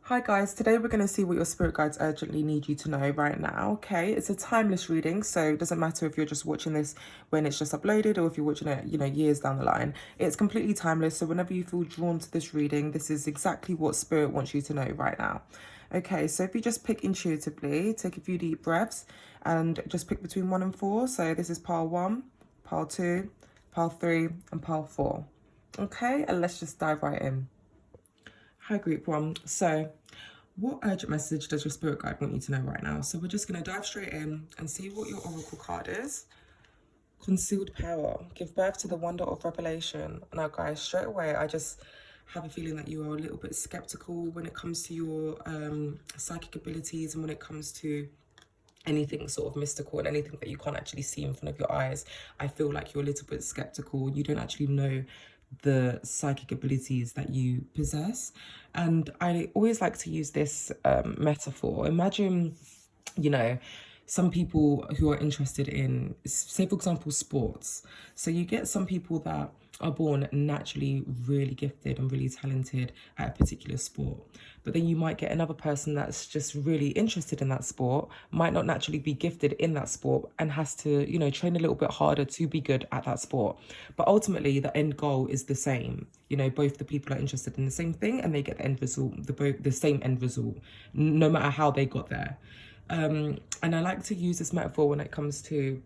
Hi guys, today we're going to see what your spirit guides urgently need you to know right now, okay? It's a timeless reading, so it doesn't matter if you're just watching this when it's just uploaded or if you're watching it, years down the line. It's completely timeless, so whenever you feel drawn to this reading, this is exactly what spirit wants you to know right now. Okay, so if you just pick intuitively, take a few deep breaths and just pick between 1 and 4. So this is pile 1, pile 2, pile 3 and pile 4. Okay, and let's just dive right in. Hi group 1. So what urgent message does your spirit guide want you to know right now? So we're just going to dive straight in and see what your oracle card is. Concealed power. Give birth to the wonder of revelation. Now guys, straight away I just have a feeling that you are a little bit skeptical when it comes to your psychic abilities and when it comes to anything sort of mystical and anything that you can't actually see in front of your eyes. I feel like you're a little bit skeptical. You don't actually know the psychic abilities that you possess. And I always like to use this metaphor. Imagine, some people who are interested in, say, for example, sports. So you get some people that are born naturally really gifted and really talented at a particular sport. But then you might get another person that's just really interested in that sport, might not naturally be gifted in that sport and has to, train a little bit harder to be good at that sport. But ultimately, the end goal is the same. Both the people are interested in the same thing and they get the end result, the same end result, no matter how they got there. And I like to use this metaphor when it comes to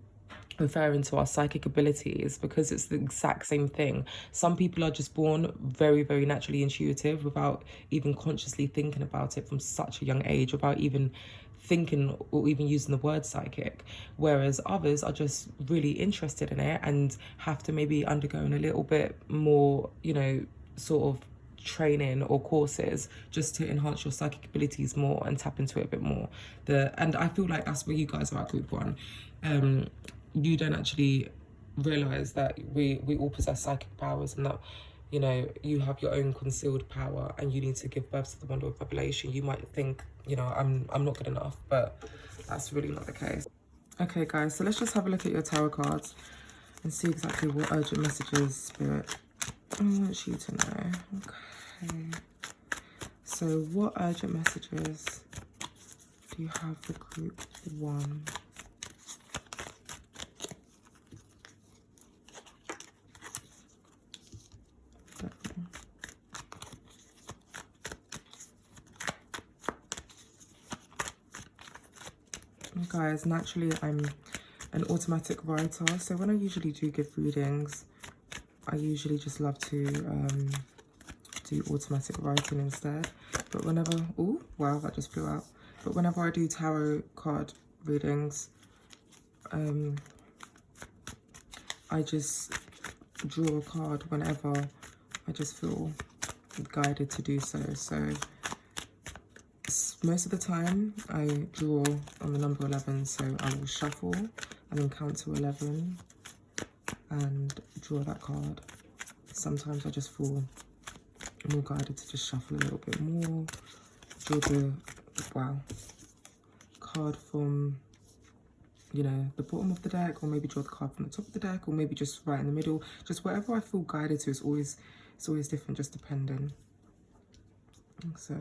referring to our psychic abilities because it's the exact same thing. Some people are just born very, very naturally intuitive without even consciously thinking about it from such a young age, without even thinking or even using the word psychic, whereas others are just really interested in it and have to maybe undergo a little bit more, sort of training or courses just to enhance your psychic abilities more and tap into it a bit more. And I feel like that's where you guys are at group 1. You don't actually realize that we all possess psychic powers and that you have your own concealed power and you need to give birth to the wonder of revelation. You might think I'm not good enough, but that's really not the case. Okay guys, so let's just have a look at your tarot cards and see exactly what urgent messages spirit wants you to know. Okay, so what urgent messages do you have for group 1? Guys, naturally I'm an automatic writer, so when I usually do give readings, I usually just love to do automatic writing instead. But whenever, oh wow, that just flew out. But whenever I do tarot card readings, I just draw a card whenever I just feel guided to do so. So most of the time I draw on the number 11, so I will shuffle and then count to 11 and draw that card. Sometimes I just feel more guided to just shuffle a little bit more, draw the card from the bottom of the deck, or maybe draw the card from the top of the deck, or maybe just right in the middle. Just whatever I feel guided to. It's always different, just depending. So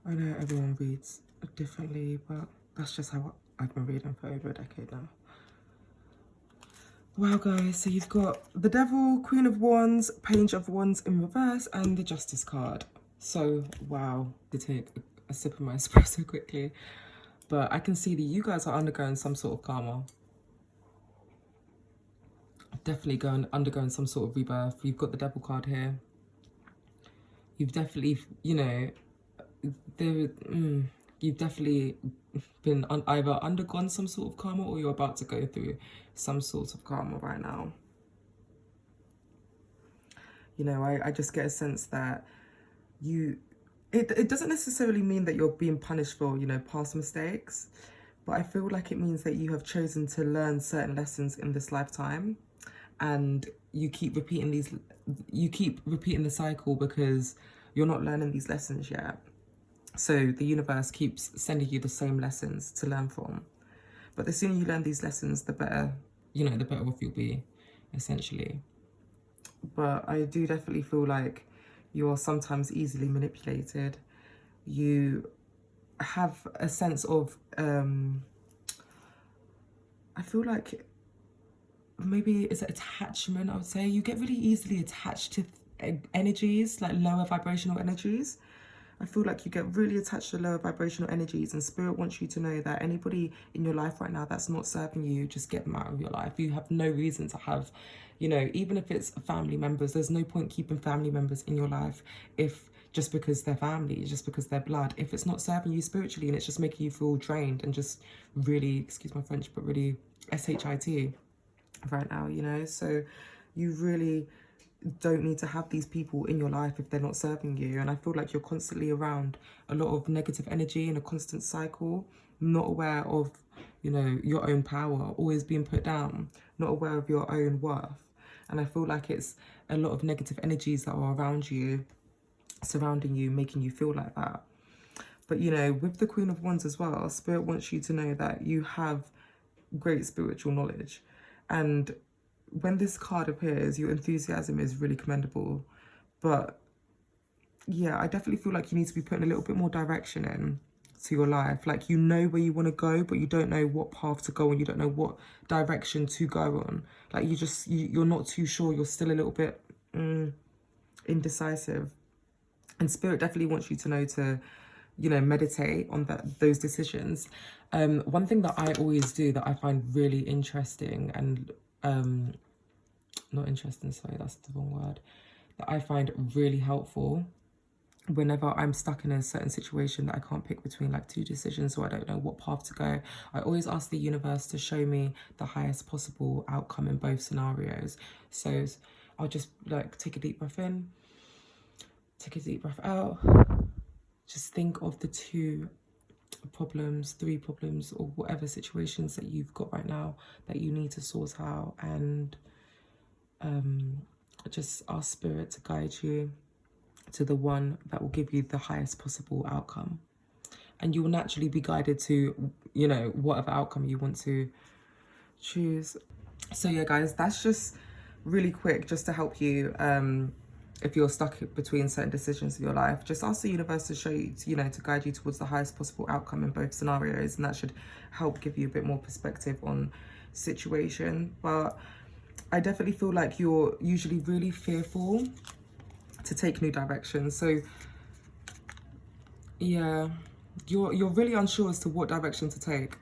I know everyone reads differently, but that's just how I've been reading for over a decade now. Wow guys, so you've got the Devil, Queen of Wands, Page of Wands in reverse, and the Justice card. So wow, to take a sip of my espresso quickly. But I can see that you guys are undergoing some sort of karma. Definitely undergoing some sort of rebirth. You've got the Devil card here. You've definitely, you've definitely been either undergone some sort of karma or you're about to go through some sort of karma right now. I just get a sense that it doesn't necessarily mean that you're being punished for, past mistakes, but I feel like it means that you have chosen to learn certain lessons in this lifetime, and you keep repeating the cycle because you're not learning these lessons yet. So the universe keeps sending you the same lessons to learn from. But the sooner you learn these lessons, the better, the better off you'll be, essentially. But I do definitely feel like you're sometimes easily manipulated. You have a sense of, I feel like maybe it's attachment, I would say. You get really easily attached to energies, like lower vibrational energies. I feel like you get really attached to lower vibrational energies, and Spirit wants you to know that anybody in your life right now that's not serving you, just get them out of your life. You have no reason to have, you know, even if it's family members, there's no point keeping family members in your life if just because they're family, just because they're blood. If it's not serving you spiritually and it's just making you feel drained and just really, excuse my French, but really shit right now, you know. So you really don't need to have these people in your life if they're not serving you. And I feel like you're constantly around a lot of negative energy in a constant cycle, not aware of, you know, your own power, always being put down, not aware of your own worth. And I feel like it's a lot of negative energies that are around you, surrounding you, making you feel like that. But, you know, with the Queen of Wands as well, Spirit wants you to know that you have great spiritual knowledge. And when this card appears, your enthusiasm is really commendable. But yeah, I definitely feel like you need to be putting a little bit more direction in to your life. Like, you know where you want to go, but you don't know what path to go on. You don't know what direction to go on. Like, you're not too sure. You're still a little bit indecisive. And Spirit definitely wants you to know to, you know, meditate on those decisions. One thing that I always do that I find really interesting and not interesting, sorry, that's the wrong word, that I find really helpful whenever I'm stuck in a certain situation that I can't pick between like two decisions, or I don't know what path to go, I always ask the universe to show me the highest possible outcome in both scenarios. So I'll just like take a deep breath in, take a deep breath out, just think of the two problems, three problems, or whatever situations that you've got right now that you need to sort out, and just ask Spirit to guide you to the one that will give you the highest possible outcome. And you will naturally be guided to, you know, whatever outcome you want to choose. So yeah, guys, that's just really quick, just to help you if you're stuck between certain decisions in your life. Just ask the universe to show you, you know, to guide you towards the highest possible outcome in both scenarios, and that should help give you a bit more perspective on situation. But I definitely feel like you're usually really fearful to take new directions. So yeah, you're really unsure as to what direction to take.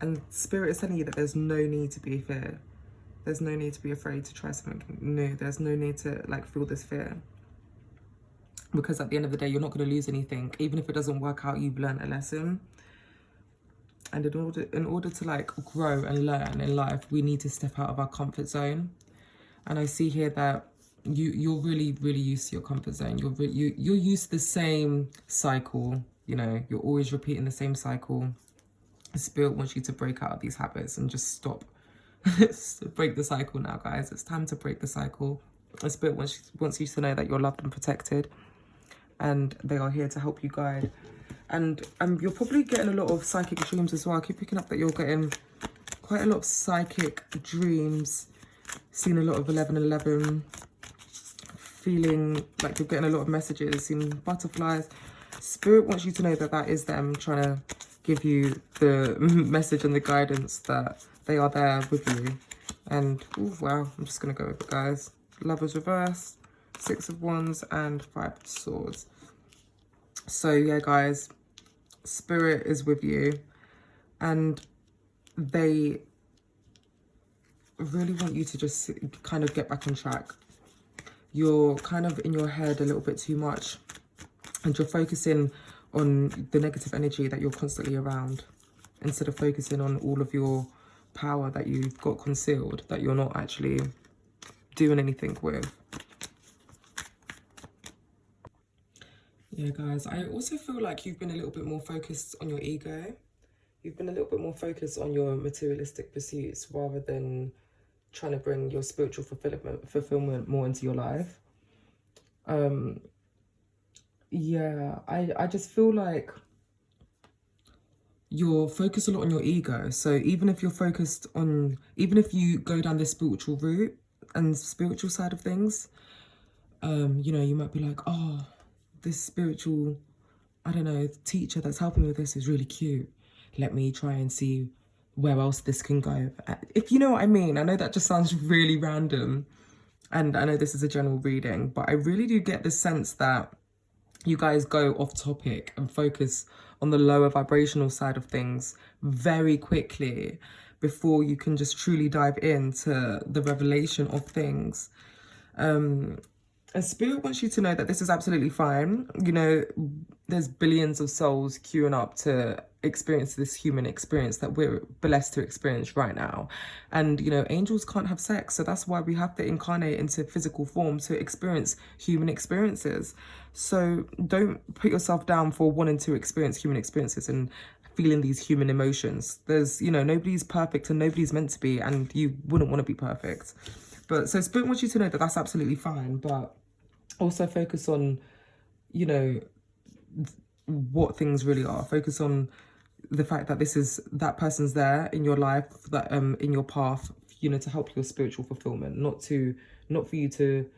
And Spirit is telling you that there's no need to be fear. There's no need to be afraid to try something new. There's no need to like feel this fear. Because at the end of the day, you're not going to lose anything. Even if it doesn't work out, you've learned a lesson. And in order to like grow and learn in life, we need to step out of our comfort zone. And I see here that you're really used to your comfort zone. You're used to the same cycle. You know, you're always repeating the same cycle. Spirit wants you to break out of these habits and just stop. Break the cycle now, guys. It's time to break the cycle. And Spirit wants you to know that you're loved and protected, and they are here to help you guide. And you're probably getting a lot of psychic dreams as well. I keep picking up that you're getting quite a lot of psychic dreams, seeing a lot of 1111, feeling like you're getting a lot of messages, seeing butterflies. Spirit wants you to know that that is them trying to give you the message and the guidance that they are there with you. And ooh, wow, I'm just gonna go with it, guys. Lovers reversed, 6 of Wands, and 5 of Swords. So yeah, guys, Spirit is with you, and they really want you to just kind of get back on track. You're kind of in your head a little bit too much, and you're focusing on the negative energy that you're constantly around, instead of focusing on all of your power that you've got concealed, that you're not actually doing anything with. Yeah, guys, I also feel like you've been a little bit more focused on your ego. You've been a little bit more focused on your materialistic pursuits rather than trying to bring your spiritual fulfillment more into your life. Yeah, I just feel like you're focused a lot on your ego. So even if you're focused on, even if you go down this spiritual route and spiritual side of things, you know, you might be like, oh, this spiritual I don't know, the teacher that's helping me with this is really cute. Let me try and see where else this can go. If you know what I mean. I know that just sounds really random. And I know this is a general reading, but I really do get the sense that you guys go off topic and focus on the lower vibrational side of things very quickly before you can just truly dive into the revelation of things. And Spirit wants you to know that this is absolutely fine. You know, there's billions of souls queuing up to experience this human experience that we're blessed to experience right now. And, you know, angels can't have sex. So that's why we have to incarnate into physical form to experience human experiences. So don't put yourself down for wanting to experience human experiences and feeling these human emotions. There's, you know, nobody's perfect and nobody's meant to be, and you wouldn't want to be perfect. But so Spirit wants you to know that that's absolutely fine, but also focus on, you know, what things really are. Focus on the fact that that person's there in your life, that in your path, you know, to help your spiritual fulfillment, not for you to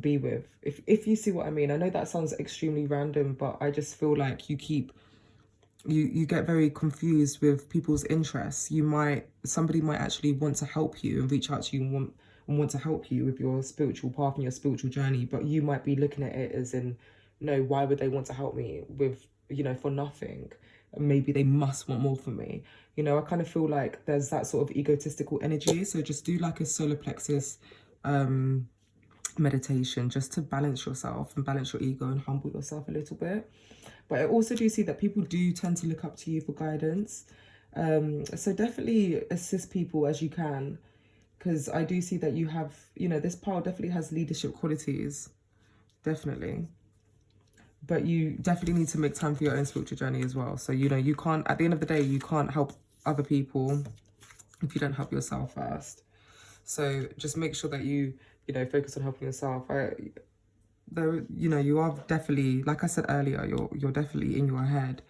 be with. If you see what I mean. I know that sounds extremely random, but I just feel like you get very confused with people's interests. Somebody might actually want to help you and reach out to you and want to help you with your spiritual path and your spiritual journey, but you might be looking at it as in, no, why would they want to help me with, you know, for nothing? Maybe they must want more from me. You know, I kind of feel like there's that sort of egotistical energy. So just do like a solar plexus meditation just to balance yourself and balance your ego and humble yourself a little bit. But I also do see that people do tend to look up to you for guidance. So definitely assist people as you can, because I do see that you have, you know, this pile definitely has leadership qualities, definitely. But you definitely need to make time for your own spiritual journey as well. So, you know, you can't, at the end of the day, you can't help other people if you don't help yourself first. So just make sure that you know, focus on helping yourself. You know, you are definitely, like I said earlier, you're definitely in your head.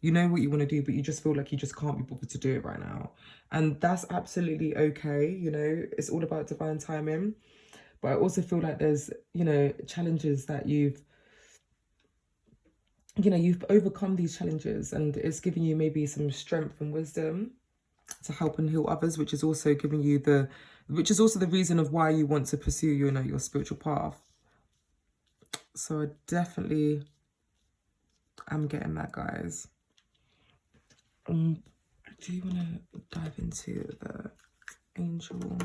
You know what you want to do, but you just feel like you just can't be bothered to do it right now. And that's absolutely okay. You know, it's all about divine timing. But I also feel like there's, you know, challenges that you've overcome these challenges, and it's giving you maybe some strength and wisdom to help and heal others, which is also giving you the reason of why you want to pursue, you know, your spiritual path. So I definitely am getting that, guys. Do you want to dive into the angel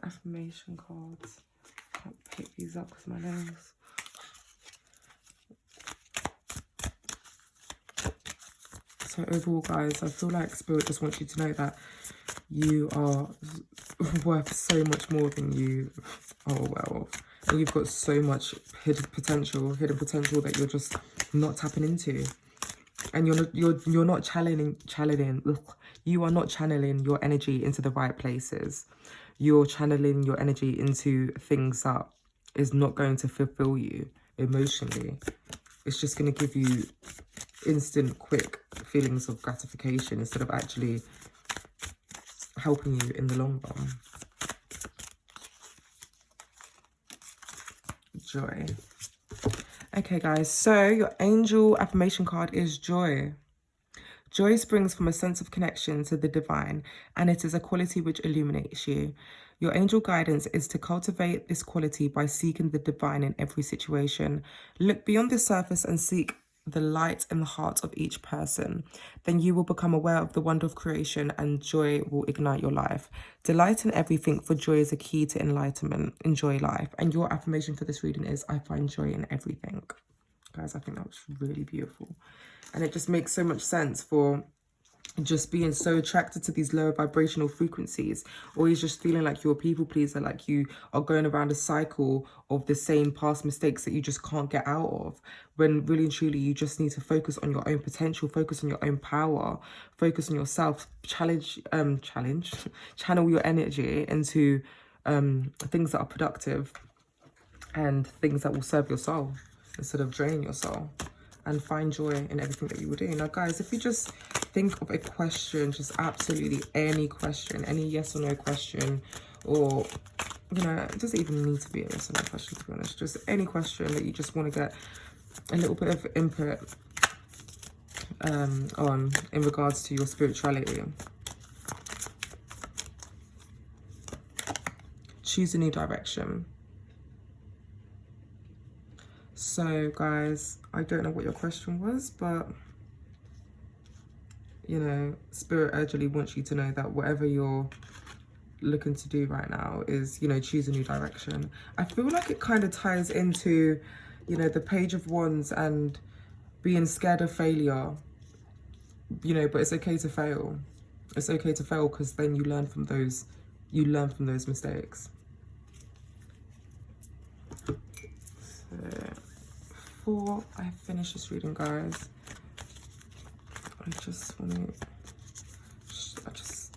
affirmation cards? I can't pick these up because my nails. So overall, guys, I feel like Spirit just wants you to know that you are worth so much more than you are aware of. And you've got so much hidden potential that you're just not tapping into. And you're not channeling. You are not channeling your energy into the right places. You're channeling your energy into things that is not going to fulfill you emotionally. It's just going to give you instant, quick feelings of gratification instead of actually helping you in the long run. Joy. Okay, guys, so your angel affirmation card is joy. Joy springs from a sense of connection to the divine, and it is a quality which illuminates you. Your angel guidance is to cultivate this quality by seeking the divine in every situation. Look beyond the surface and seek the light in the heart of each person. Then you will become aware of the wonder of creation, and joy will ignite your life. Delight in everything, for joy is a key to enlightenment. Enjoy life. And your affirmation for this reading is, I find joy in everything. Guys, I think that was really beautiful. And it just makes so much sense for just being so attracted to these lower vibrational frequencies, or you're just feeling like you're a people pleaser, like you are going around a cycle of the same past mistakes that you just can't get out of, when really and truly you just need to focus on your own potential, focus on your own power, focus on yourself, channel your energy into things that are productive and things that will serve your soul instead of draining your soul. And find joy in everything that you were doing. Now, guys, if you just think of a question, just absolutely any question, any yes or no question, or, you know, it doesn't even need to be a yes or no question, to be honest. Just any question that you just want to get a little bit of input on in regards to your spirituality. Choose a new direction. So guys, I don't know what your question was, but you know, Spirit urgently wants you to know that whatever you're looking to do right now is, you know, choose a new direction. I feel like it kind of ties into, you know, the Page of Wands and being scared of failure, you know, but it's okay to fail. It's okay to fail because then you learn from those mistakes. So before I finish this reading, guys, I just want to,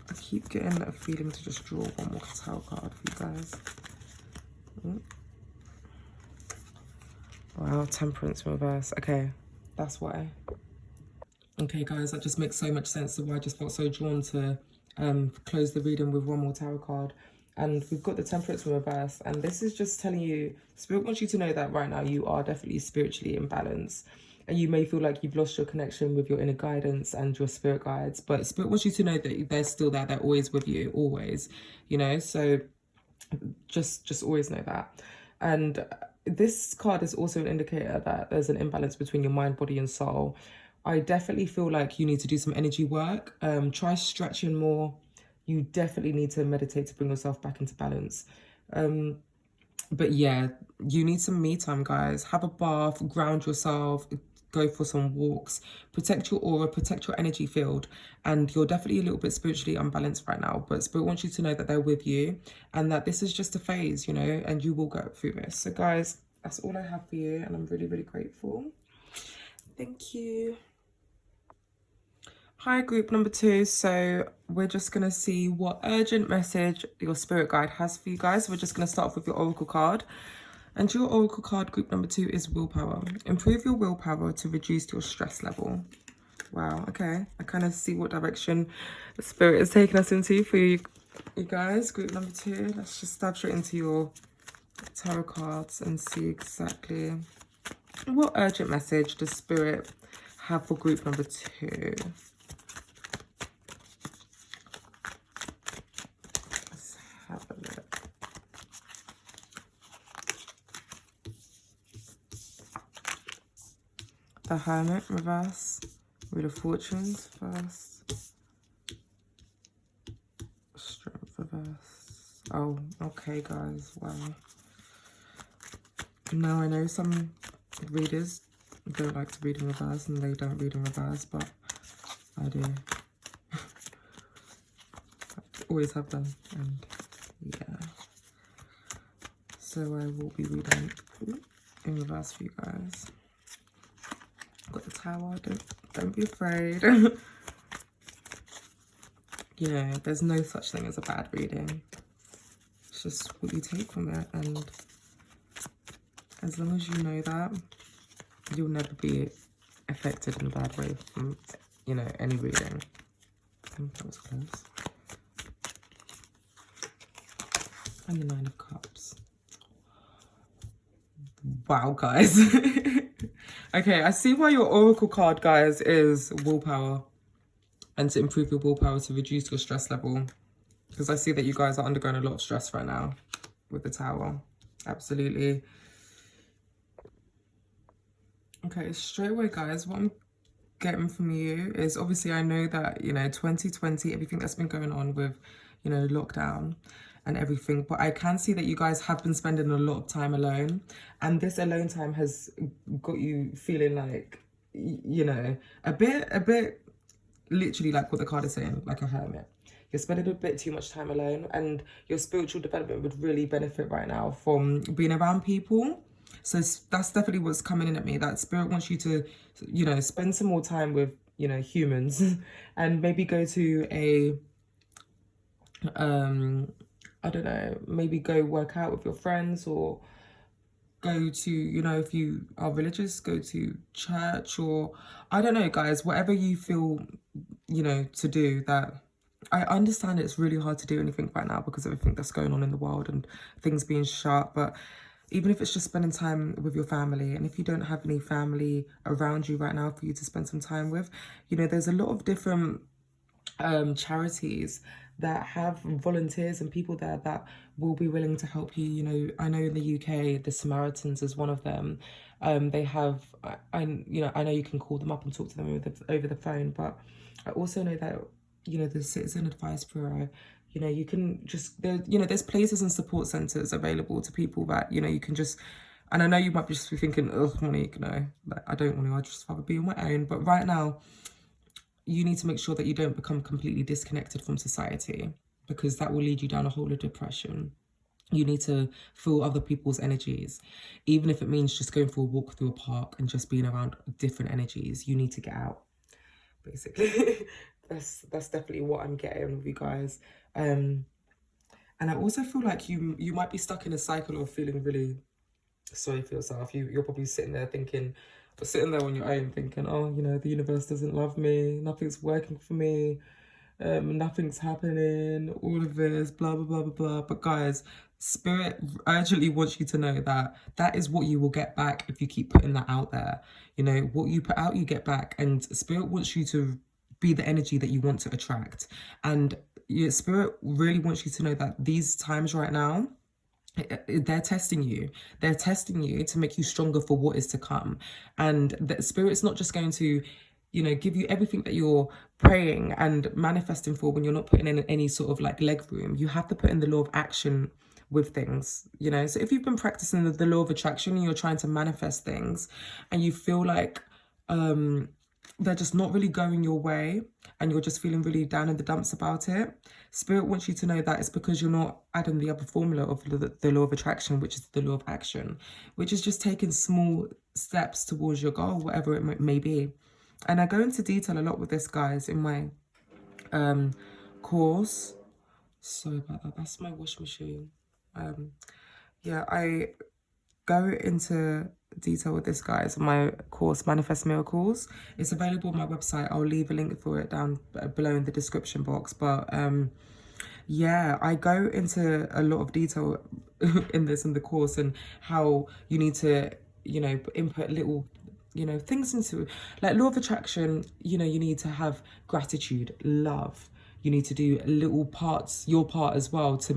I keep getting a feeling to just draw one more tarot card for you guys. Wow, Temperance in reverse. Okay, that's why. Okay, guys, that just makes so much sense of why I just felt so drawn to close the reading with one more tarot card. And we've got the Temperance in reverse. And this is just telling you, Spirit wants you to know that right now you are definitely spiritually imbalanced. And you may feel like you've lost your connection with your inner guidance and your spirit guides. But Spirit wants you to know that they're still there. They're always with you, always. You know, so just always know that. And this card is also an indicator that there's an imbalance between your mind, body and soul. I definitely feel like you need to do some energy work. Try stretching more. You definitely need to meditate to bring yourself back into balance. But yeah, you need some me time, guys. Have a bath, ground yourself, go for some walks, protect your aura, protect your energy field. And you're definitely a little bit spiritually unbalanced right now, but Spirit wants you to know that they're with you and that this is just a phase, you know, and you will go through this. So guys, that's all I have for you, and I'm really, really grateful. Thank you. Hi, group number 2. So we're just going to see what urgent message your spirit guide has for you guys. We're just going to start off with your oracle card. And your oracle card, group number 2, is willpower. Improve your willpower to reduce your stress level. Wow, okay. I kind of see what direction the spirit is taking us into for you guys. Group number 2. Let's just dive straight into your tarot cards and see exactly what urgent message does spirit have for group number 2. Let's have a look. The Hermit reverse, Wheel of Fortunes first, Strength reverse. Oh, okay, guys, wow. Now I know some readers don't like to read in reverse and they don't read in reverse, but I do. Always have done, and yeah. So I will be reading in reverse for you guys. Got the Tower, don't be afraid. You know, there's no such thing as a bad reading. It's just what you take from it, and as long as you know that, you'll never be affected in a bad way from, you know, any reading. That was close. And the Nine of Cups. Wow, guys. Okay, I see why your oracle card, guys, is willpower. And to improve your willpower to reduce your stress level. Because I see that you guys are undergoing a lot of stress right now with the Tower. Absolutely. Okay, straight away, guys, what I'm getting from you is, obviously I know that, you know, 2020, everything that's been going on with, you know, lockdown and everything, but I can see that you guys have been spending a lot of time alone, and this alone time has got you feeling like, you know, a bit literally like what the card is saying, like a hermit. You're spending a bit too much time alone, and your spiritual development would really benefit right now from being around people. So that's definitely what's coming in at me, that spirit wants you to, you know, spend some more time with, you know, humans and maybe go to a, I don't know, maybe go work out with your friends, or go to, you know, if you are religious, go to church, or I don't know, guys, whatever you feel, you know, to do. That I understand it's really hard to do anything right now because of everything that's going on in the world and things being shut, but even if it's just spending time with your family. And if you don't have any family around you right now for you to spend some time with, you know, there's a lot of different charities that have volunteers and people there that will be willing to help you. You know, I know in the UK, the Samaritans is one of them. They have, you know, I know you can call them up and talk to them over the phone, but I also know that, you know, the Citizen Advice Bureau, you know, you can just, you know, there's places and support centres available to people that, you know, you can just, and I know you might just be thinking, oh, Monique, no, like, I don't want to, I'd just rather be on my own. But right now, you need to make sure that you don't become completely disconnected from society, because that will lead you down a hole of depression. You need to feel other people's energies, even if it means just going for a walk through a park and just being around different energies. You need to get out, basically. that's definitely what I'm getting with you guys. And I also feel like you might be stuck in a cycle of feeling really sorry for yourself. You're probably sitting there on your own thinking, oh, you know, the universe doesn't love me, nothing's working for me, nothing's happening, all of this, blah, blah, blah, blah, blah. But guys, Spirit urgently wants you to know that that is what you will get back if you keep putting that out there. You know, what you put out, you get back. And Spirit wants you to be the energy that you want to attract. And your Spirit really wants you to know that these times right now, they're testing you. They're testing you to make you stronger for what is to come. And the Spirit's not just going to, you know, give you everything that you're praying and manifesting for when you're not putting in any sort of like leg room. You have to put in the law of action with things, you know. So if you've been practicing the law of attraction and you're trying to manifest things and you feel like they're just not really going your way and you're just feeling really down in the dumps about it, Spirit wants you to know that it's because you're not adding the other formula of the law of attraction, which is the law of action, which is just taking small steps towards your goal, whatever it may be. And I go into detail a lot with this, guys, in my course. Sorry about that. That's my wash machine. Yeah, I go into detail with this, guys, in my course, Manifest Miracles. It's available on my website. I'll leave a link for it down below in the description box. But yeah, I go into a lot of detail in the course, and how you need to, you know, input little, you know, things into, like, law of attraction. You know, you need to have gratitude, love. You need to do little parts, your part as well, to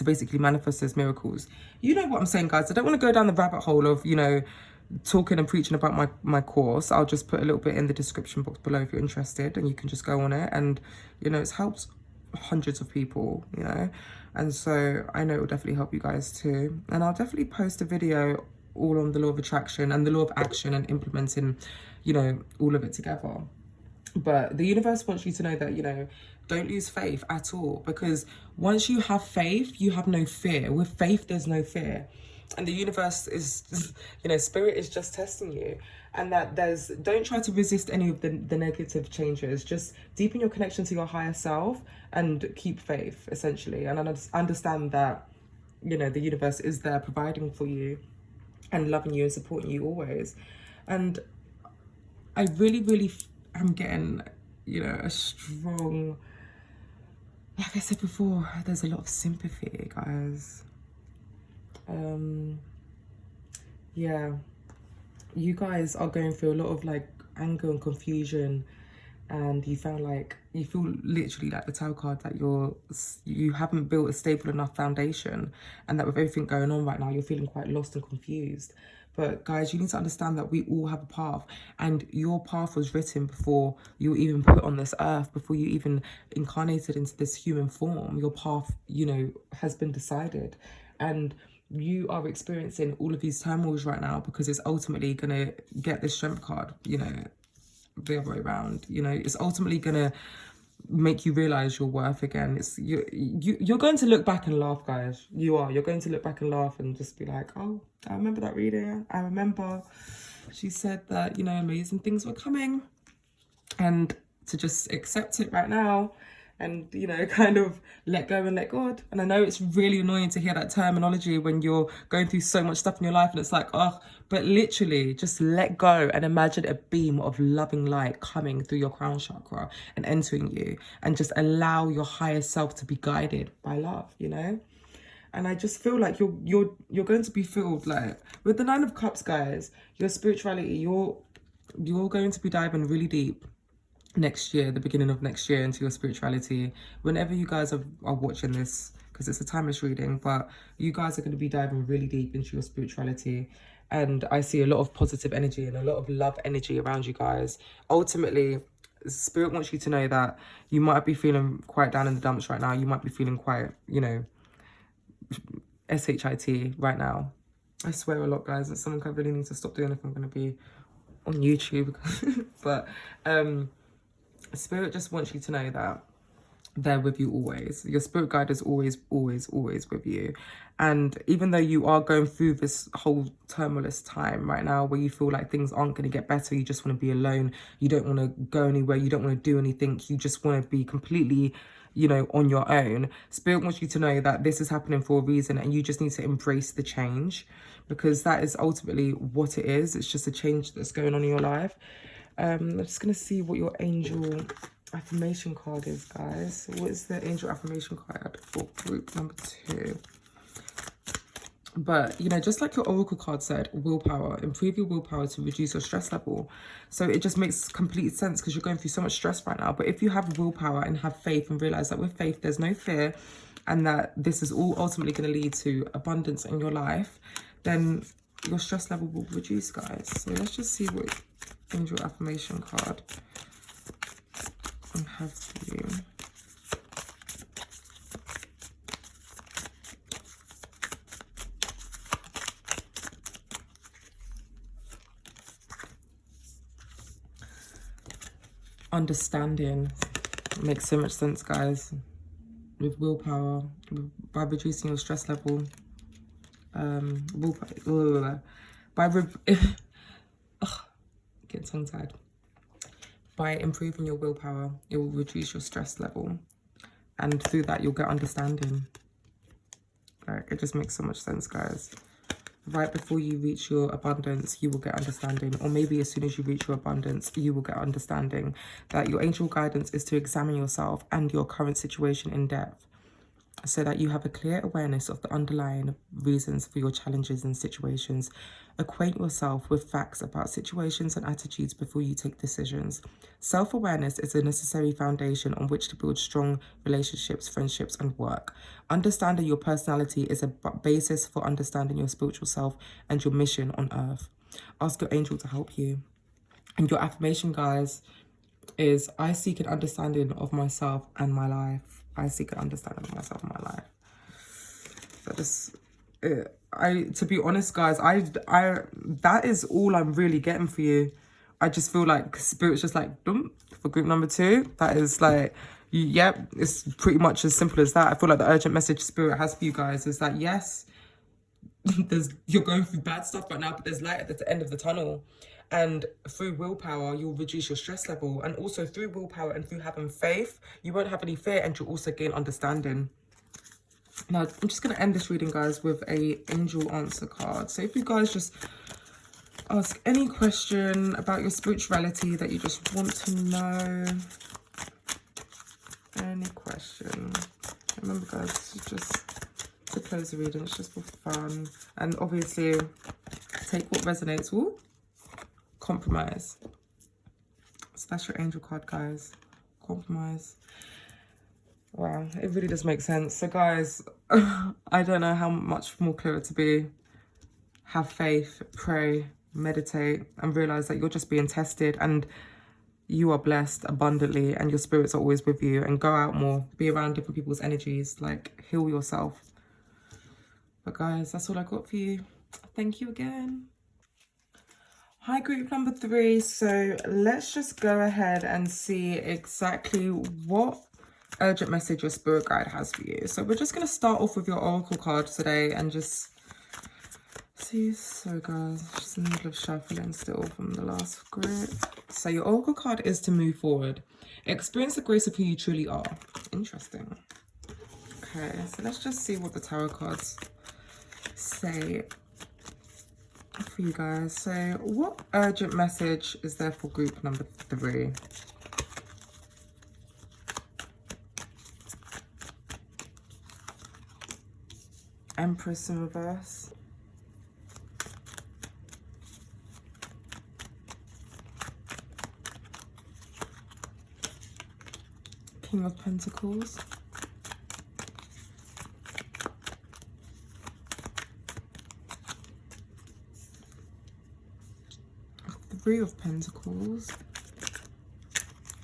basically manifest those miracles. You know what I'm saying, guys. I don't want to go down the rabbit hole of, you know, talking and preaching about my course. I'll just put a little bit in the description box below if you're interested, and you can just go on it. And, you know, it's helped hundreds of people, you know, and so I know it will definitely help you guys too. And I'll definitely post a video all on the law of attraction and the law of action and implementing, you know, all of it together. But the universe wants you to know that, you know, don't lose faith at all, because once you have faith, you have no fear. With faith, there's no fear. And the universe is, you know, Spirit is just testing you. And that don't try to resist any of the negative changes. Just deepen your connection to your higher self and keep faith, essentially. And understand that, you know, the universe is there providing for you and loving you and supporting you always. And I really am getting, you know, a strong, like I said before, there's a lot of sympathy, guys. Yeah, you guys are going through a lot of like anger and confusion, and you feel literally like the tarot card that you haven't built a stable enough foundation, and that with everything going on right now, you're feeling quite lost and confused. But guys, you need to understand that we all have a path, and your path was written before you were even put on this earth, before you even incarnated into this human form. Your path, you know, has been decided, and you are experiencing all of these turmoils right now because it's ultimately gonna get this strength card, you know, the other way around. You know, it's ultimately gonna make you realize your worth again. It's you're going to look back and laugh, guys. You're going to look back and laugh and just be like, oh, I remember that reading. I remember she said that, you know, amazing things were coming, and to just accept it right now and, you know, kind of let go and let God. And I know it's really annoying to hear that terminology when you're going through so much stuff in your life, and it's like, oh, but literally just let go and imagine a beam of loving light coming through your crown chakra and entering you, and just allow your higher self to be guided by love, you know. And I just feel like you're going to be filled, like with the Nine of Cups, guys. Your spirituality, you're going to be diving really deep next year, the beginning of next year, into your spirituality. Whenever you guys are watching this, because it's a timeless reading, but you guys are going to be diving really deep into your spirituality. And I see a lot of positive energy and a lot of love energy around you guys. Ultimately, Spirit wants you to know that you might be feeling quite down in the dumps right now. You might be feeling quite, you know, SHIT right now. I swear a lot, guys. It's something I really need to stop doing if I'm going to be on YouTube. But Spirit just wants you to know that they're with you always. Your spirit guide is always, always, always with you. And even though you are going through this whole tumultuous time right now where you feel like things aren't going to get better, you just want to be alone, you don't want to go anywhere, you don't want to do anything, you just want to be completely, you know, on your own. Spirit wants you to know that this is happening for a reason, and you just need to embrace the change, because that is ultimately what it is. It's just a change that's going on in your life. I'm just going to see what your angel affirmation card is, guys. What is the angel affirmation card for group number 2? But, you know, just like your oracle card said, willpower. Improve your willpower to reduce your stress level. So it just makes complete sense, because you're going through so much stress right now. But if you have willpower and have faith and realize that with faith there's no fear, and that this is all ultimately going to lead to abundance in your life, then your stress level will reduce, guys. So let's just see what angel affirmation card I have for you. Understanding makes so much sense, guys. With willpower, by reducing your stress level, getting tongue tied. By improving your willpower, it will reduce your stress level, and through that you'll get understanding. Like, it just makes so much sense, guys. Right before you reach your abundance, you will get understanding. Or maybe as soon as you reach your abundance, you will get understanding. That your angel guidance is to examine yourself and your current situation in depth, so that you have a clear awareness of the underlying reasons for your challenges and situations. Acquaint yourself with facts about situations and attitudes before you take decisions. Self-awareness is a necessary foundation on which to build strong relationships, friendships, and work. Understanding your personality is a basis for understanding your spiritual self and your mission on earth. Ask your angel to help you. And your affirmation, guys, is I seek an understanding of myself and my life. I seek an understanding of myself and my life. That is, to be honest, guys, that is all I'm really getting for you. I just feel like Spirit's just like, for group number 2. That is like, yep, it's pretty much as simple as that. I feel like the urgent message Spirit has for you guys is that, yes, you're going through bad stuff right now, but there's light at the end of the tunnel. And through willpower, you'll reduce your stress level. And also through willpower and through having faith, you won't have any fear, and you'll also gain understanding. Now, I'm just going to end this reading, guys, with a angel answer card. So if you guys just ask any question about your spirituality that you just want to know, any question. Remember, guys, just to close the reading, it's just for fun. And obviously, take what resonates. Ooh. Compromise. So that's your angel card, guys. Compromise. Wow, it really does make sense. So guys, I don't know how much more clearer to be. Have faith, pray, meditate, and realize that you're just being tested, and you are blessed abundantly, and your spirits are always with you. And go out more, be around different people's energies, like heal yourself. But guys, that's all I got for you. Thank you again. Hi, group number 3. So let's just go ahead and see exactly what urgent message your spirit guide has for you. So we're just going to start off with your oracle card today and just see. So guys, just in the middle of shuffling still from the last group. So your oracle card is to move forward. Experience the grace of who you truly are. Interesting. Okay, so let's just see what the tarot cards say for you guys. So what urgent message is there for group number 3? Empress in reverse. King of Pentacles. Three of Pentacles.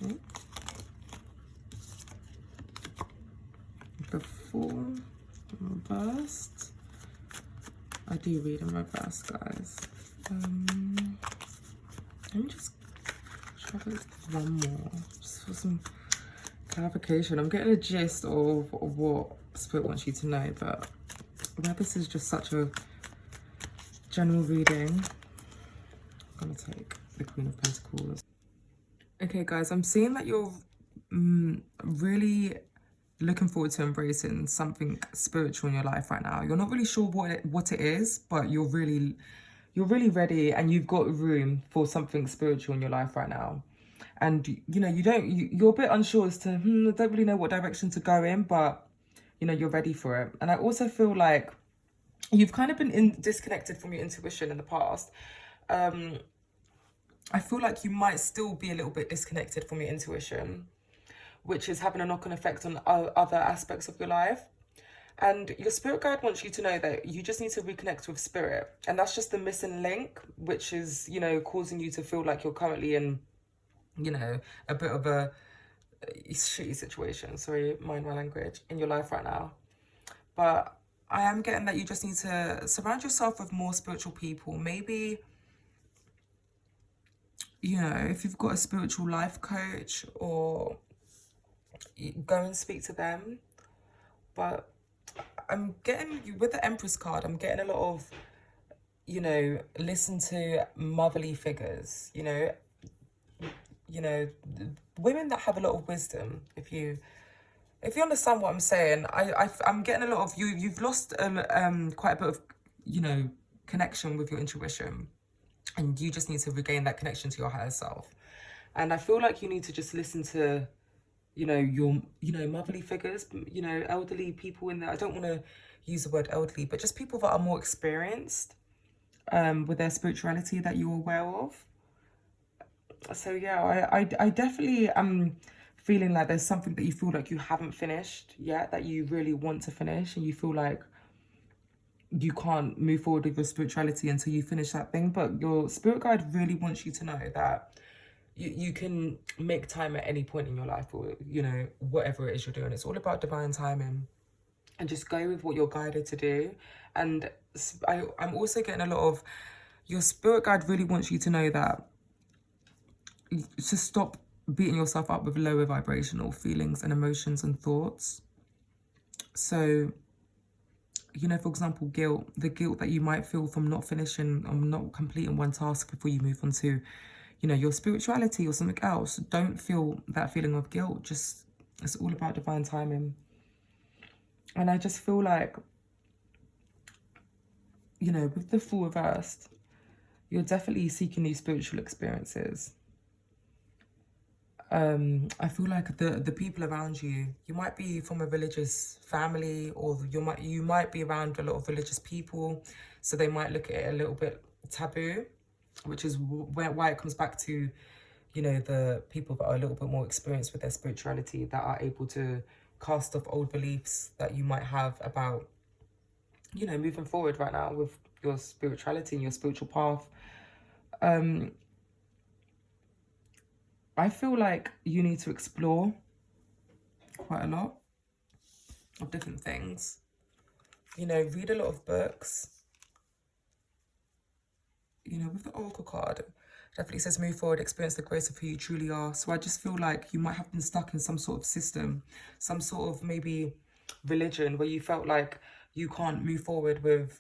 Okay. The Fool reversed. I do read in reverse, guys. Let me just try one more, just for some clarification. I'm getting a gist of what Spirit wants you to know, but where this is just such a general reading, I'm going to take the Queen of Pentacles. Okay, guys, I'm seeing that you're really looking forward to embracing something spiritual in your life right now. You're not really sure what it is, but you're really ready, and you've got room for something spiritual in your life right now. And you know, you're a bit unsure as to I don't really know what direction to go in, but you know, you're ready for it. And I also feel like you've kind of been disconnected from your intuition in the past. I feel like you might still be a little bit disconnected from your intuition, which is having a knock-on effect on other aspects of your life. And your spirit guide wants you to know that you just need to reconnect with spirit. And that's just the missing link, which is, you know, causing you to feel like you're currently in, you know, a bit of a shitty situation. Sorry, mind my language, in your life right now. But I am getting that you just need to surround yourself with more spiritual people. Maybe, you know, if you've got a spiritual life coach, or go and speak to them. But I'm getting, with the Empress card, I'm getting a lot of, you know, listen to motherly figures, you know, women that have a lot of wisdom. If you understand what I'm saying, I'm getting a lot of you've lost quite a bit of, you know, connection with your intuition, and you just need to regain that connection to your higher self. And I feel like you need to just listen to, you know, your, you know, motherly figures, you know, elderly people in there. I don't want to use the word elderly, but just people that are more experienced with their spirituality that you're aware of. So yeah, I definitely am feeling like there's something that you feel like you haven't finished yet, that you really want to finish, and you feel like you can't move forward with your spirituality until you finish that thing. But your spirit guide really wants you to know that you can make time at any point in your life, or, you know, whatever it is you're doing. It's all about divine timing, and just go with what you're guided to do. And I'm also getting a lot of, your spirit guide really wants you to know that to stop beating yourself up with lower vibrational feelings and emotions and thoughts. So, you know, for example, guilt, the guilt that you might feel from not finishing or not completing one task before you move on to, you know, your spirituality or something else. Don't feel that feeling of guilt. Just, it's all about divine timing. And I just feel like, you know, with the Fool reversed, you're definitely seeking these spiritual experiences. I feel like the people around you, you might be from a religious family, or you might be around a lot of religious people, so they might look at it a little bit taboo, which is why it comes back to, you know, the people that are a little bit more experienced with their spirituality, that are able to cast off old beliefs that you might have about, you know, moving forward right now with your spirituality and your spiritual path. I feel like you need to explore quite a lot of different things. You know, read a lot of books. You know, with the Oracle card, it definitely says move forward, experience the grace of who you truly are. So I just feel like you might have been stuck in some sort of system, some sort of maybe religion, where you felt like you can't move forward with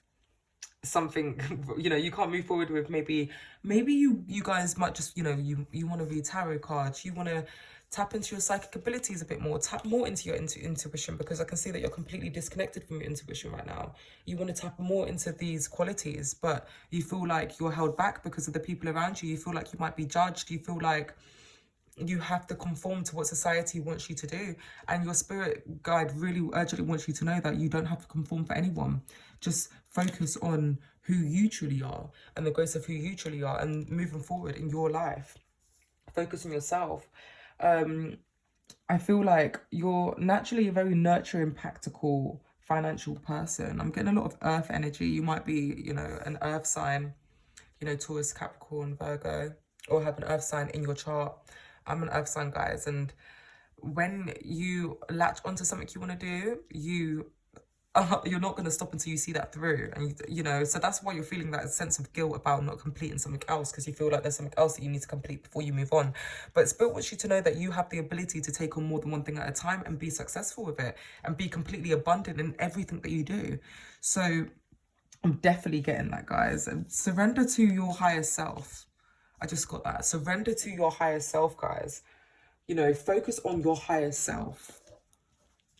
something, you know, you can't move forward with maybe you guys might just, you know, you want to read tarot cards, you want to tap into your psychic abilities a bit more, tap more into your intuition, because I can see that you're completely disconnected from your intuition right now. You want to tap more into these qualities, but you feel like you're held back because of the people around you. You feel like you might be judged. You feel like, you have to conform to what society wants you to do. And your spirit guide really urgently wants you to know that you don't have to conform for anyone. Just focus on who you truly are and the grace of who you truly are, and moving forward in your life. Focus on yourself. I feel like you're naturally a very nurturing, practical, financial person. I'm getting a lot of earth energy. You might be, you know, an earth sign, you know, Taurus, Capricorn, Virgo, or have an earth sign in your chart. I'm an earth sign, guys. And when you latch onto something you want to do, you're not going to stop until you see that through. And you know, so that's why you're feeling that sense of guilt about not completing something else, because you feel like there's something else that you need to complete before you move on. But Spirit wants you to know that you have the ability to take on more than one thing at a time and be successful with it and be completely abundant in everything that you do. So I'm definitely getting that, guys. And surrender to your higher self. I just got that. Surrender to your higher self, guys. You know, focus on your higher self.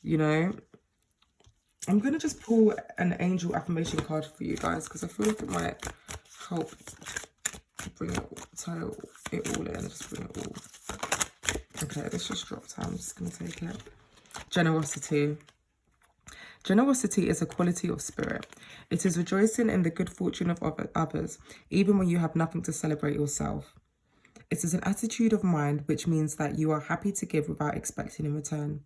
You know, I'm going to just pull an angel affirmation card for you guys, because I feel like it might help bring it, tie it all in. Just bring it all. Okay, let's just drop down. I'm just going to take it. Generosity. Generosity is a quality of spirit. It is rejoicing in the good fortune of others, even when you have nothing to celebrate yourself. It is an attitude of mind, which means that you are happy to give without expecting in return.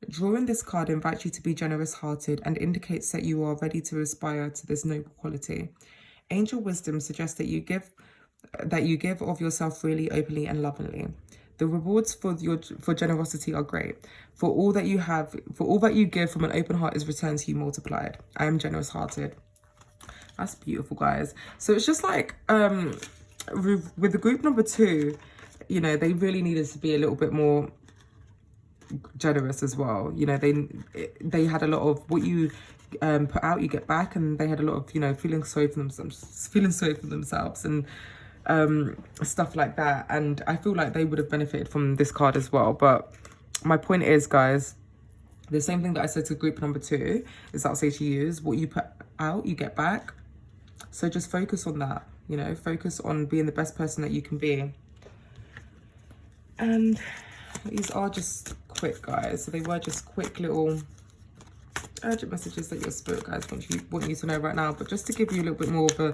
Drawing this card invites you to be generous-hearted and indicates that you are ready to aspire to this noble quality. Angel wisdom suggests that you give of yourself freely, openly, and lovingly. The rewards for generosity are great. For all that you give from an open heart is returned to you multiplied. I am generous-hearted. That's beautiful, guys. So it's just like with the group number 2, you know, they really needed to be a little bit more generous as well. You know, they had a lot of what you put out, you get back, and they had a lot of, you know, feeling sorry for themselves and stuff like that. And I feel like they would have benefited from this card as well. But my point is, guys, the same thing that I said to group number 2 is that I'll say to you is what you put out, you get back. So just focus on that, you know, focus on being the best person that you can be. And these are just quick, guys. So they were just quick little urgent messages that your spirit guides want you to know right now. But just to give you a little bit more of a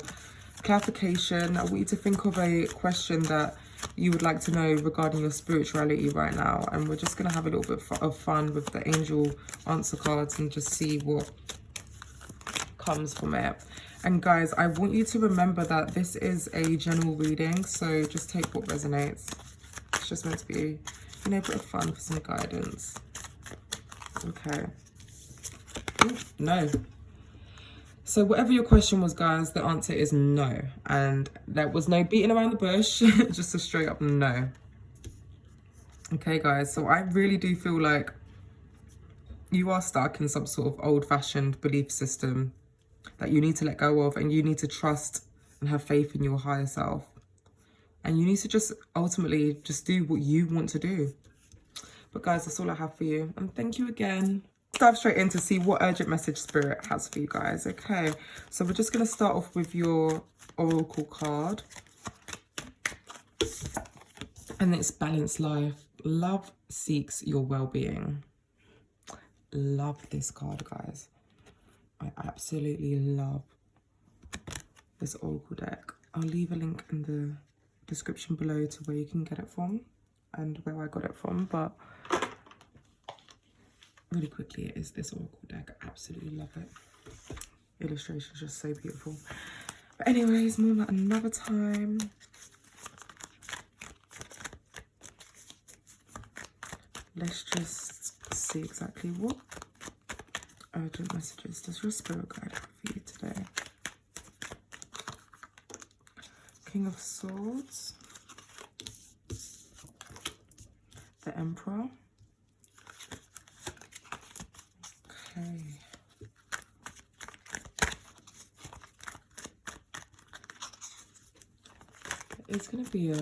clarification, I want you to think of a question that you would like to know regarding your spirituality right now. And we're just going to have a little bit of fun with the angel answer cards and just see what comes from it. And guys, I want you to remember that this is a general reading, so just take what resonates. It's just meant to be, you know, a bit of fun for some guidance. Okay. Ooh, no. So whatever your question was, guys, the answer is no. And there was no beating around the bush, just a straight up no. Okay, guys, so I really do feel like you are stuck in some sort of old-fashioned belief system that you need to let go of, and you need to trust and have faith in your higher self. And you need to just ultimately just do what you want to do. But guys, that's all I have for you. And thank you again. Dive straight in to see what urgent message Spirit has for you guys. Okay, so we're just going to start off with your oracle card. And it's balanced life. Love seeks your well-being. Love this card, guys. I absolutely love this oracle deck. I'll leave a link in the description below to where you can get it from and where I got it from. But really quickly, it is this oracle deck. I absolutely love it. Illustration's just so beautiful. But anyways, more at another time. Let's just see exactly what urgent messages does your spirit guide have for you today. King of Swords, the Emperor. Okay. It's going to be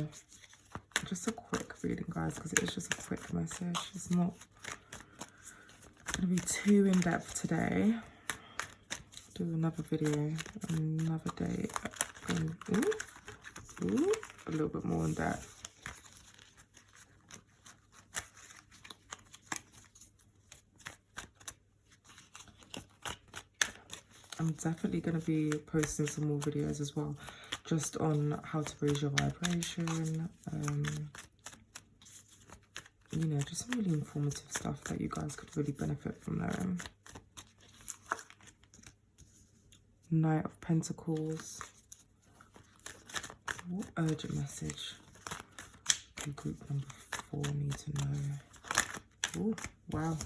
just a quick reading, guys, because it is just a quick message. It's not going to be too in-depth today. Do another video another day. Ooh, a little bit more in depth. I'm definitely going to be posting some more videos as well, just on how to raise your vibration. You know, just some really informative stuff that you guys could really benefit from there. Knight of Pentacles. What urgent message do group number 4 need to know? Oh, wow.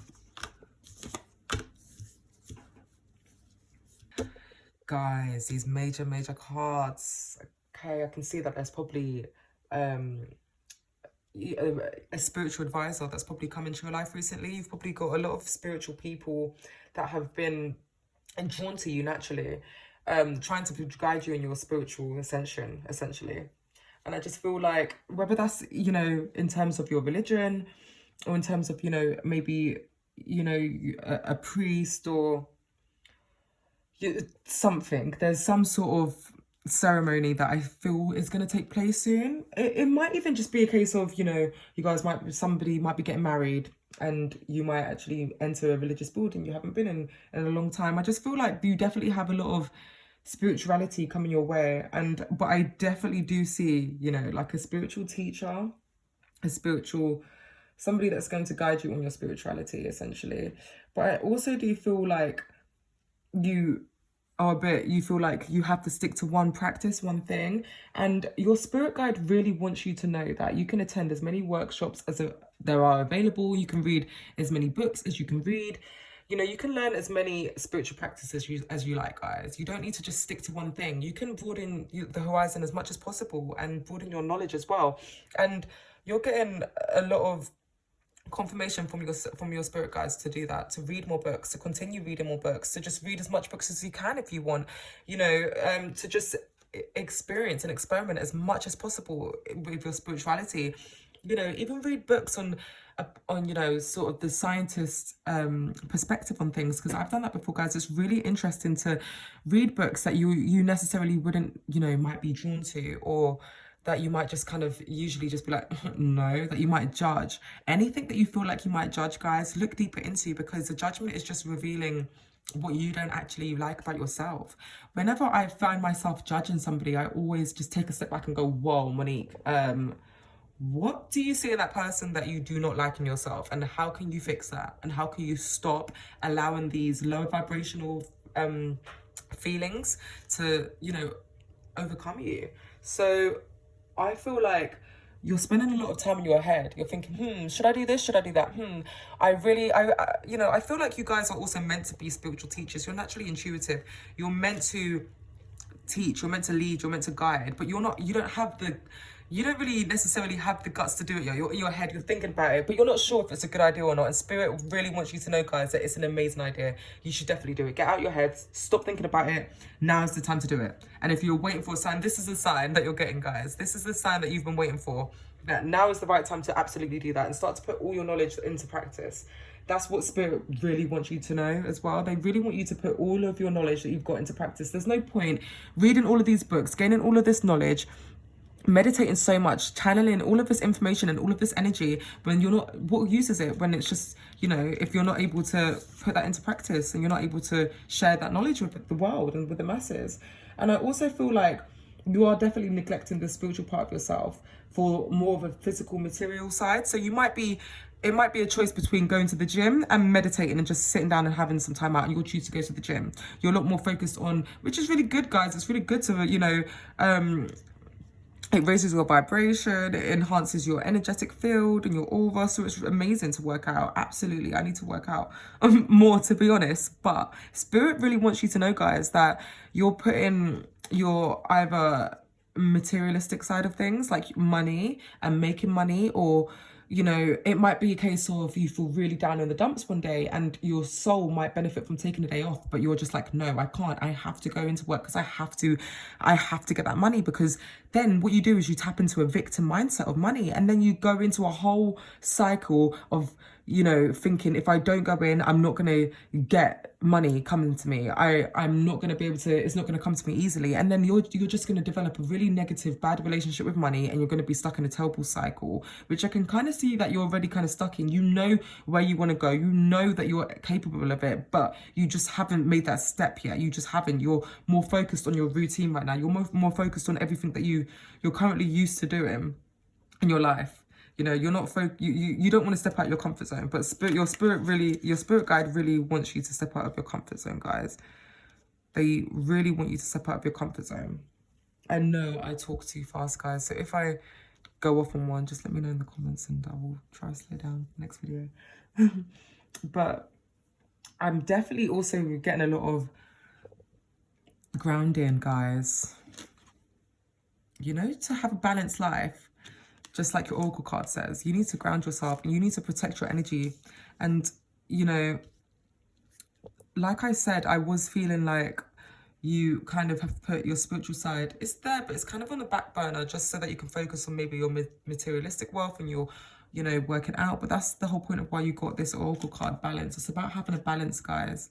Guys, these major cards. Okay, I can see that there's probably a spiritual advisor that's probably come into your life recently. You've probably got a lot of spiritual people that have been drawn to you naturally, trying to guide you in your spiritual ascension, essentially. And I just feel like, whether that's, you know, in terms of your religion, or in terms of, you know, maybe, you know, a priest or something, there's some sort of ceremony that I feel is going to take place soon. It might even just be a case of, you know, you guys somebody might be getting married, and you might actually enter a religious building you haven't been in a long time. I just feel like you definitely have a lot of spirituality coming your way, but I definitely do see, you know, like a spiritual teacher, somebody that's going to guide you on your spirituality, essentially. But I also do feel like you feel like you have to stick to one practice, one thing, and your spirit guide really wants you to know that you can attend as many workshops as there are available. You can read as many books as you can read. You know, you can learn as many spiritual practices as you like, guys. You don't need to just stick to one thing. You can broaden the horizon as much as possible and broaden your knowledge as well. And you're getting a lot of confirmation from your spirit guides to do that, to read more books, to continue reading more books, to just read as much books as you can if you want, you know, to just experience and experiment as much as possible with your spirituality. You know, even read books on you know, sort of the scientist perspective on things, because I've done that before, guys. It's really interesting to read books that you necessarily wouldn't, you know, might be drawn to, or that you might just kind of usually just be like, no, that you might judge. Anything that you feel like you might judge, guys, look deeper into, because the judgment is just revealing what you don't actually like about yourself. Whenever I find myself judging somebody, I always just take a step back and go, whoa, Monique, what do you see in that person that you do not like in yourself? And how can you fix that? And how can you stop allowing these low vibrational feelings to, you know, overcome you? So I feel like you're spending a lot of time in your head. You're thinking, should I do this? Should I do that? You know, I feel like you guys are also meant to be spiritual teachers. You're naturally intuitive. You're meant to teach. You're meant to lead. You're meant to guide. But you don't really necessarily have the guts to do it. You're in your head, you're thinking about it, but you're not sure if it's a good idea or not. And Spirit really wants you to know, guys, that it's an amazing idea. You should definitely do it. Get out your head, stop thinking about it. Now is the time to do it. And if you're waiting for a sign, this is a sign that you're getting, guys. This is the sign that you've been waiting for. That now is the right time to absolutely do that and start to put all your knowledge into practice. That's what Spirit really wants you to know as well. They really want you to put all of your knowledge that you've got into practice. There's no point reading all of these books, gaining all of this knowledge, meditating so much, channeling all of this information and all of this energy, when you're not, what use is it when it's just, you know, if you're not able to put that into practice and you're not able to share that knowledge with the world and with the masses. And I also feel like you are definitely neglecting the spiritual part of yourself for more of a physical material side. So it might be a choice between going to the gym and meditating and just sitting down and having some time out, and you'll choose to go to the gym. You're a lot more focused on, which is really good, guys. It's really good to, you know, it raises your vibration, it enhances your energetic field and your aura. So it's amazing to work out. Absolutely. I need to work out more, to be honest. But Spirit really wants you to know, guys, that you're putting your either materialistic side of things, like money and making money, or, you know, it might be a case of you feel really down in the dumps one day and your soul might benefit from taking a day off, but you're just like, no, I can't. I have to go into work because I have to get that money. Because then what you do is you tap into a victim mindset of money, and then you go into a whole cycle of you know, thinking if I don't go in, I'm not going to get money coming to me. I'm not going to be able to, it's not going to come to me easily. And then you're just going to develop a really negative, bad relationship with money, and you're going to be stuck in a terrible cycle, which I can kind of see that you're already kind of stuck in. You know where you want to go. You know that you're capable of it, but you just haven't made that step yet. You just haven't. You're more focused on your routine right now. You're more focused on everything that you're currently used to doing in your life. You know, you're not you don't want to step out your comfort zone, but your spirit guide really wants you to step out of your comfort zone, guys. They really want you to step out of your comfort zone. I know I talk too fast, guys, so if I go off on one, just let me know in the comments and I will try to slow down next video. But I'm definitely also getting a lot of grounding, guys. You know, to have a balanced life, just like your oracle card says, you need to ground yourself and you need to protect your energy. And, you know, like I said, I was feeling like you kind of have put your spiritual side, it's there, but it's kind of on the back burner just so that you can focus on maybe your materialistic wealth and your, you know, working out. But that's the whole point of why you got this oracle card, balance. It's about having a balance, guys.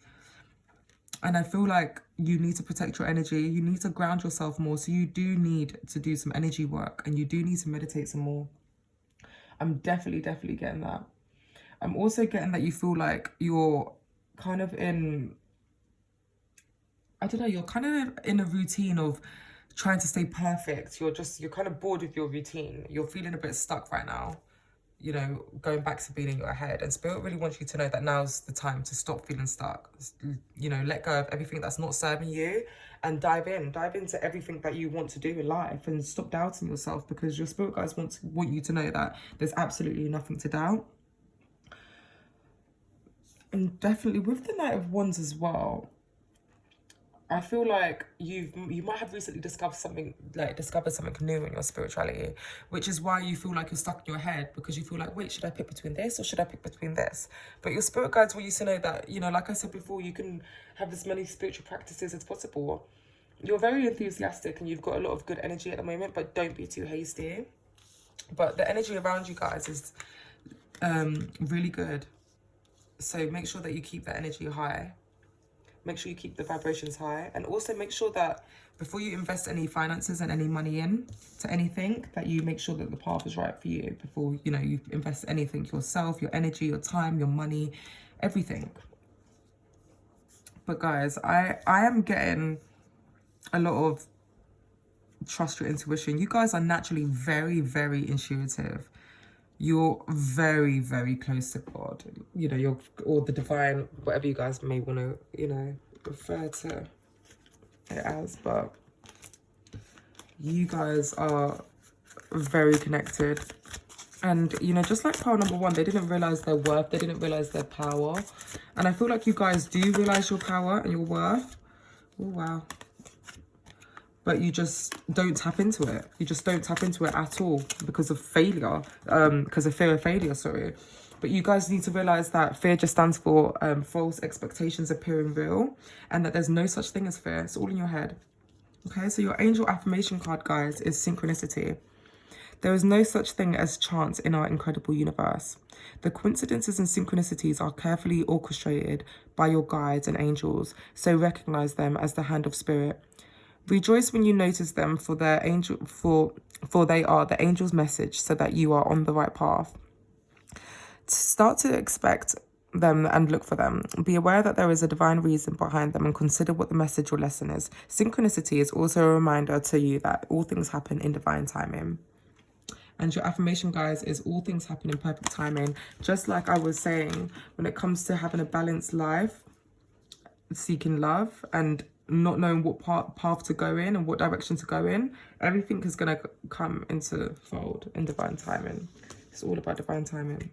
And I feel like you need to protect your energy. You need to ground yourself more. So you do need to do some energy work and you do need to meditate some more. I'm definitely getting that. I'm also getting that you feel like you're kind of in, I don't know, you're kind of in a routine of trying to stay perfect. You're kind of bored with your routine. You're feeling a bit stuck right now. You know, going back to being in your head. And Spirit really wants you to know that now's the time to stop feeling stuck. You know, let go of everything that's not serving you and dive into everything that you want to do in life, and stop doubting yourself, because your spirit guides want you to know that there's absolutely nothing to doubt. And definitely with the Knight of Wands as well, I feel like you might have recently discovered something new in your spirituality, which is why you feel like you're stuck in your head, because you feel like, wait, should I pick between this or should I pick between this? But your spirit guides want you to know that, you know, like I said before, you can have as many spiritual practices as possible. You're very enthusiastic and you've got a lot of good energy at the moment, but don't be too hasty. But the energy around you guys is really good. So make sure that you keep that energy high. Make sure you keep the vibrations high, and also make sure that before you invest any finances and any money in to anything, that you make sure that the path is right for you before, you know, you invest anything, yourself, your energy, your time, your money, everything. But guys, I am getting a lot of trust your intuition. You guys are naturally very, very intuitive. You're very, very close to God. You know, you're, or the divine, whatever you guys may want to, you know, refer to it as. But you guys are very connected. And, you know, just like pile number one, they didn't realize their worth. They didn't realize their power. And I feel like you guys do realize your power and your worth. Oh, wow. But you just don't tap into it. You just don't tap into it at all because of failure, because of fear of failure, sorry. But you guys need to realize that fear just stands for false expectations appearing real, and that there's no such thing as fear. It's all in your head. Okay, so your angel affirmation card, guys, is synchronicity. There is no such thing as chance in our incredible universe. The coincidences and synchronicities are carefully orchestrated by your guides and angels, so recognize them as the hand of spirit. Rejoice when you notice them, for they are the angel's message, so that you are on the right path. Start to expect them and look for them. Be aware that there is a divine reason behind them and consider what the message or lesson is. Synchronicity is also a reminder to you that all things happen in divine timing. And your affirmation, guys, is all things happen in perfect timing. Just like I was saying, when it comes to having a balanced life, seeking love, and not knowing what path to go in and what direction to go in, everything is going to come into fold in divine timing. It's all about divine timing.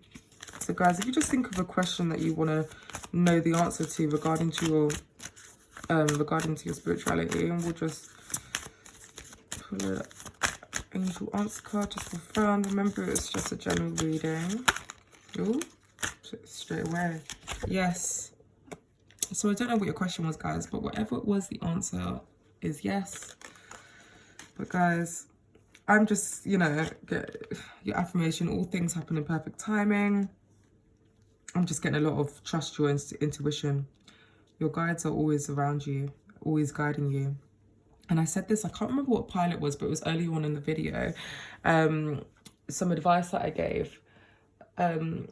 So guys, if you just think of a question that you want to know the answer to regarding to your spirituality, and we'll just pull an angel answer card just for fun. Remember, it's just a general reading. Ooh, straight away. Yes. So I don't know what your question was, guys, but whatever it was, the answer is yes. But guys, I'm just, you know, get your affirmation, all things happen in perfect timing. I'm just getting a lot of trust your intuition. Your guides are always around you, always guiding you. And I said this, I can't remember what pile it was, but it was early on in the video. Some advice that I gave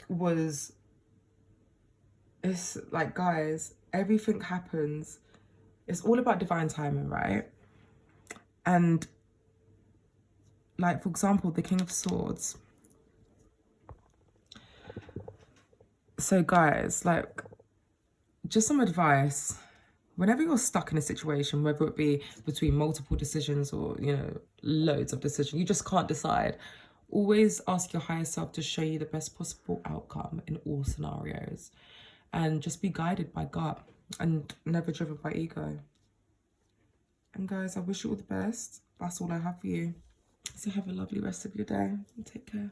was, it's like, guys, everything happens. It's all about divine timing, right? And like, for example, the King of Swords. So guys, like, just some advice. Whenever you're stuck in a situation, whether it be between multiple decisions or, you know, loads of decisions, you just can't decide. Always ask your higher self to show you the best possible outcome in all scenarios. And just be guided by gut and never driven by ego. And guys, I wish you all the best. That's all I have for you. So have a lovely rest of your day and take care.